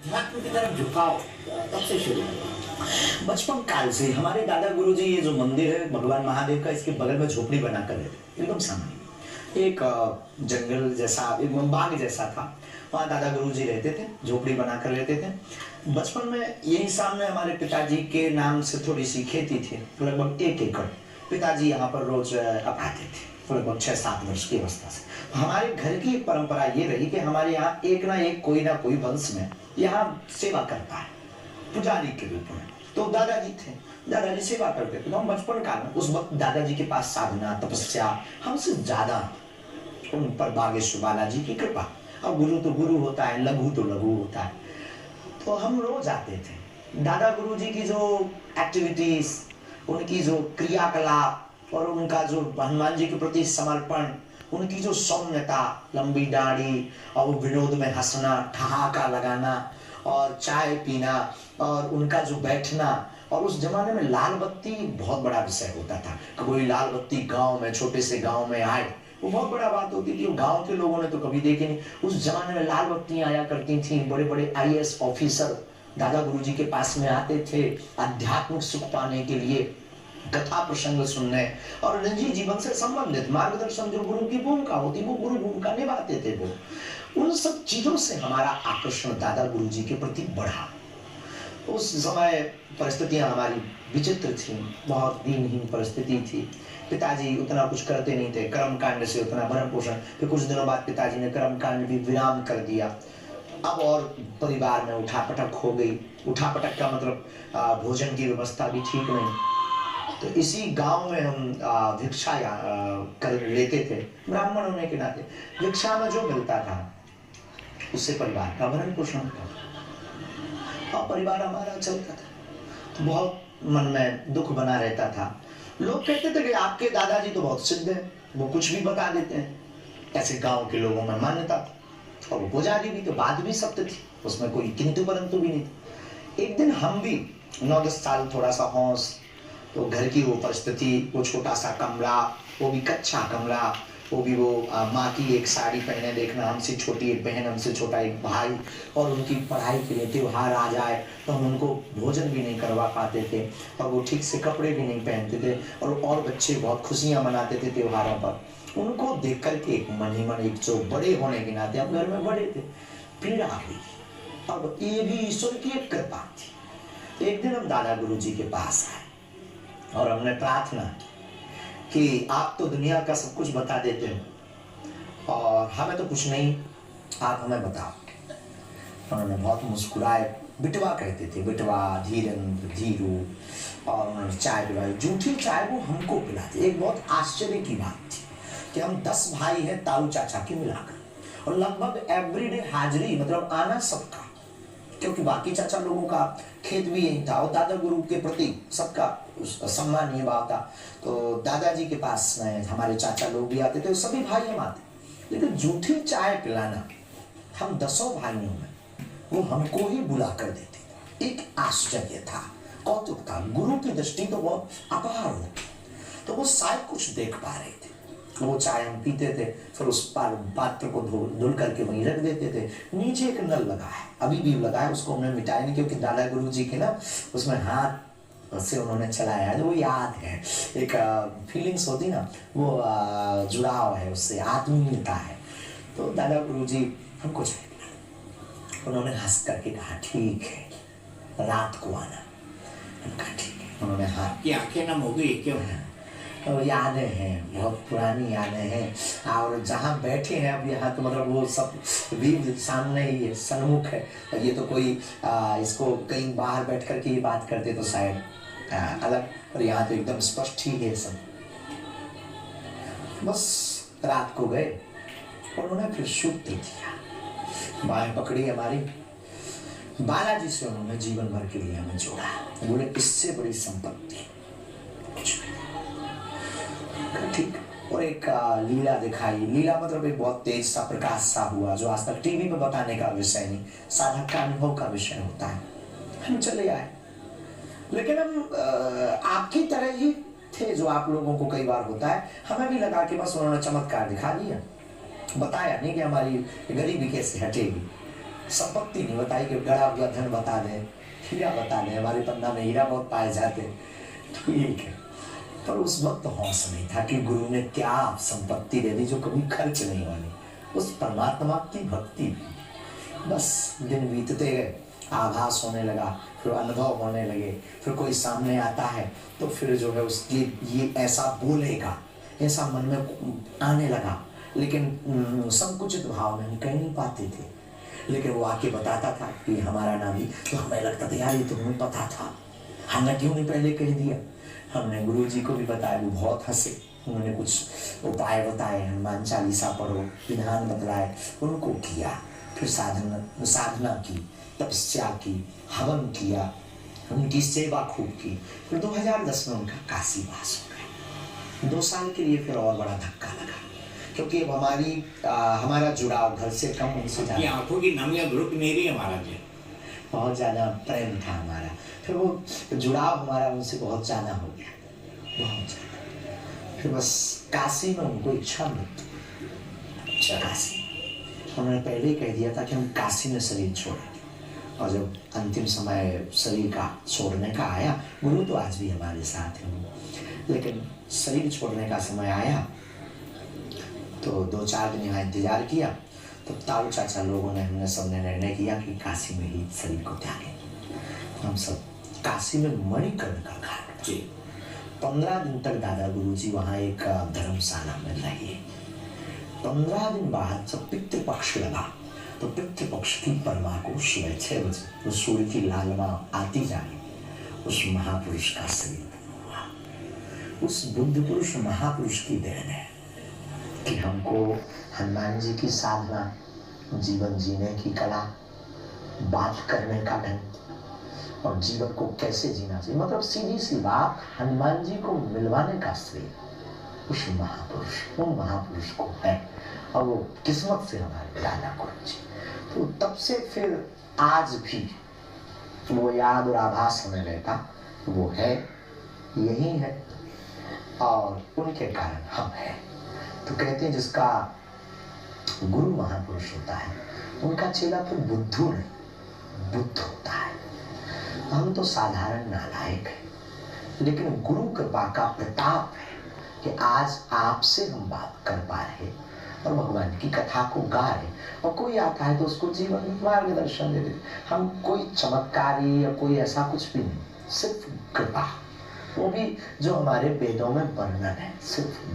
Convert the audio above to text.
अध्यात्म की तरफ झुकाव कब से शुरू हुआ? बचपन काल से हमारे दादा गुरुजी, ये जो मंदिर है भगवान महादेव का, इसके बगल में झोपड़ी बनाकर रहते एकदम सामने। एक जंगल जैसा, एक बाग जैसा था, वहाँ दादा गुरुजी रहते थे, झोपड़ी बनाकर रहते थे। बचपन में यही सामने हमारे पिताजी के नाम से थोड़ी सी खेती थी, लगभग 1 एकड़। पिताजी यहाँ पर रोज अब आते थे, लगभग 6-7 वर्ष की अवस्था से। हमारे घर की परंपरा ये रही कि हमारे यहाँ एक ना कोई वंश में यहाँ सेवा करता है, पुजारी के रूप में। तो दादाजी थे, दादाजी सेवा करते थे। तो हम बचपन काल में उस वक्त दादाजी के पास साधना तपस्या हमसे ज्यादा, उन पर बागेश्वर बालाजी की कृपा। अब गुरु तो गुरु होता है, लघु तो लघु होता है। तो हम रोज आते थे। दादा गुरु जी की जो एक्टिविटीज, उनकी जो क्रियाकलाप और उनका जो हनुमान जी के प्रति समर्पण, उनकी जो सौम्यता, लंबी दाढ़ी और विनोद में हंसना, ठहाका लगाना और चाय पीना और उनका जो बैठना। और उस जमाने में लाल बत्ती बहुत बड़ा विषय होता था। कोई लाल बत्ती गांव में, छोटे से गांव में आए, वो बहुत बड़ा बात होती थी। गांव के लोगों ने तो कभी देखी नहीं। उस जमाने में लाल बत्तियां आया करती थी। बड़े बड़े आईएएस ऑफिसर दादा गुरुजी के पास में आते थे आध्यात्मिक सुख पाने के लिए, कथा प्रसंग सुनने और निजी जीवन से संबंधित मार्गदर्शन जो गुरु की भूमिका होती, वो गुरु भूमिका निभाते थे। वो उन सब चीजों से हमारा आकर्षण दादा गुरुजी के प्रति बढ़ा। उस समय परिस्थितियां हमारी विचित्र थी, बहुत दीनहीन परिस्थिति थी। पिताजी उतना कुछ करते नहीं थे, कर्म कांड से उतना भरण पोषण। फिर कुछ दिनों बाद पिताजी ने कर्म कांड भी विराम कर दिया। अब और परिवार में उठापटक हो गई। उठापटक का मतलब भोजन की व्यवस्था भी ठीक नहीं। तो इसी गांव में हम भिक्षा कर लेते थे, ब्राह्मण होने के नाते। भिक्षा में जो मिलता था उससे परिवार का भरण पोषण होता और परिवार हमारा चलता था। तो बहुत मन में दुख बना रहता था। लोग कहते थे कि आपके दादाजी तो बहुत सिद्ध हैं, वो कुछ भी बता देते हैं। ऐसे गांव के लोगों में मान्यता थी। और वो पुजारी भी, तो बात भी सत्य थी, उसमें कोई किंतु परंतु भी नहीं थी। एक दिन हम भी 9-10 साल, थोड़ा सा होश, तो घर की वो परिस्थिति, वो छोटा सा कमरा, वो भी कच्चा कमरा, वो भी वो माँ की एक साड़ी पहने देखना, हमसे छोटी एक बहन, हमसे छोटा एक भाई, और उनकी पढ़ाई के लिए त्योहार आ जाए तो हम उनको भोजन भी नहीं करवा पाते थे और वो ठीक से कपड़े भी नहीं पहनते थे। और बच्चे बहुत खुशियाँ मनाते थे त्योहारों पर। उनको देख करके एक मन ही मन, एक जो बड़े होने के नाते हम घर में बड़े थे, पीड़ा हुई। अब ये भी ईश्वर की एक कृपा थी। एक दिन हम दादा गुरु जी के पास आए और हमने प्रार्थना की कि आप तो दुनिया का सब कुछ बता देते हो और हमें तो कुछ नहीं, आप हमें बताओ। उन्होंने बहुत मुस्कुराए, बिटवा कहते थे, बिटवा, धीरेन्द्र, धीरू। और उन्होंने चाय पिलाई, जूठी चाय वो हमको पिलाते। एक बहुत आश्चर्य की बात थी कि हम 10 भाई हैं ताऊ चाचा के मिलाकर, और लगभग एवरीडे हाजिरी, मतलब आना सबका, क्योंकि बाकी चाचा लोगों का खेत भी यही था और दादा गुरु के प्रति सबका सम्मान ये बात था। तो दादाजी के पास में हमारे चाचा लोग भी आते थे, सभी भाई हम आते। लेकिन जूठी चाय पिलाना हम 10 भाइयों में वो हमको ही बुला कर देते। एक आश्चर्य था, कौतुक था। गुरु की दृष्टि तो बहुत अपार होती, तो वो शायद कुछ देख पा रहे थे। वो चाय हम पीते थे, फिर उस पात्र को धुल करके वहीं रख देते थे। नीचे एक नल लगा है, अभी भी लगा है, उसको हमने मिटाया नहीं, क्योंकि दादा गुरु जी के ना उसमें हाथ से उन्होंने चलाया है, वो याद है। एक फीलिंग्स होती ना, वो जुड़ाव है उससे, आत्मीयता है। तो दादा गुरु जी हमको चाय पिलाया। उन्होंने हंस करके कहा, ठीक है, रात को आना। हम कहा ठीक है। उन्होंने हाथ की आंखें नम हो गई क्यों? तो यादें हैं, बहुत पुरानी यादें हैं। और जहाँ बैठे हैं अब यहाँ, तो मतलब वो सब भी सामने ही है, सन्मुख है। ये तो कोई इसको कहीं बाहर बैठ कर के ये बात करते तो शायद अलग, और यहाँ तो एकदम स्पष्ट ही है सब। बस रात को गए और उन्होंने फिर सूत्र दिया, बाहें पकड़ी हमारी, बालाजी से उन्होंने जीवन भर के लिए हमें जोड़ा। बोले इससे बड़ी संपत्ति कुछ नहीं। ठीक। और एक लीला दिखाई। लीला मतलब एक बहुत तेज सा प्रकाश सा हुआ, जो आज तक टीवी पे बताने का विषय नहीं, साधक का अनुभव का विषय होता है। हम चले आए, लेकिन हम आपकी तरह ही थे, जो आप लोगों को कई बार होता है। हमें भी लगा कि बस उन्होंने चमत्कार दिखा दिया, बताया नहीं कि हमारी गरीबी कैसे हटेगी। संपत्ति नहीं बताई कि गड़ा हुआ धन बता दें, हीरा बता दें, हमारे पन्ना में हीरा बहुत पाए जाते, ठीक है। पर उस वक्त होश नहीं था कि गुरु ने क्या संपत्ति दे दी जो कभी खर्च नहीं होनी। उस परमात्मा की भक्ति थी। बस दिन बीतते गए, आभास होने लगा, फिर अनुभव होने लगे, फिर कोई सामने आता है तो फिर जो है उसके ये ऐसा बोलेगा, ऐसा मन में आने लगा, लेकिन संकुचित भाव में हम कह नहीं पाते थे। लेकिन वो आके बताता था कि हमारा नाम ही, तो हमें लगता था यार ये तो हमें पता था, हमने क्यों नहीं पहले कह दिया। हमने गुरु जी को भी बताया, वो बहुत हंसे, उन्होंने कुछ उपाय बताए, हनुमान चालीसा पढ़ो, विधान बतलाए, उनको किया, फिर साधना की, तपस्या की, हवन किया, उनकी सेवा खूब की। फिर 2010 में उनका काशी वास हो गया। 2 साल के लिए फिर और बड़ा धक्का लगा, क्योंकि अब हमारा जुड़ाव घर से कम, उनसे ये आंखों की नमी अब रुक नहीं रही हमारा जी, बहुत ज़्यादा प्रेम था हमारा, फिर वो जुड़ाव हमारा उनसे बहुत ज़्यादा हो गया, बहुत ज़्यादा। फिर बस काशी में उनको इच्छा मृत्यु, काशी उन्होंने पहले ही कह दिया था कि हम काशी में शरीर छोड़ेंगे। और जब अंतिम समय शरीर का छोड़ने का आया, गुरु तो आज भी हमारे साथ हैं, लेकिन शरीर छोड़ने का समय आया तो 2-4 दिन यहाँ इंतजार किया, तो ताऊ चाचा लोगों ने, हमने सबने निर्णय किया कि काशी में ही शरीर को त्यागें। हम सब काशी में मणिकर्णिका घाट जी 15 दिन तक दादा गुरुजी वहाँ एक धर्मशाला में रहे। 15 दिन बाद जब पितृपक्ष लगा, तो पितृपक्ष की परमा को सुबह 6 बजे उस सूर्य की लालिमा आती जाए, उस महापुरुष का शरीर हुआ। उस बुद्ध पुरुष महापुरुष की देन है कि हमको हनुमान जी की साधना, जीवन जीने की कला, बात करने का ढंग और जीवन को कैसे जीना चाहिए, मतलब सीधी सी बात, हनुमान जी को मिलवाने का श्रेय उस महापुरुष को है। और वो किस्मत से हमारे दादा गुरु जी, तो तब से फिर आज भी वो याद और आभास हमें रहता, वो है, यही है, और उनके कारण हम हैं। तो कहते हैं जिसका गुरु महापुरुष होता है, उनका चेला फिर बुद्धू नहीं, बुद्ध होता है। हम तो साधारण नालायक हैं, लेकिन गुरु कृपा का प्रताप है कि आज आपसे हम बात कर पा रहे और भगवान की कथा को गा रहे, और कोई आता है तो उसको जीवन मार्गदर्शन दे देते। हम कोई चमत्कारी या कोई ऐसा कुछ भी नहीं, सिर्फ कृपा, वो भी जो हमारे वेदों में वर्णन है, सिर्फ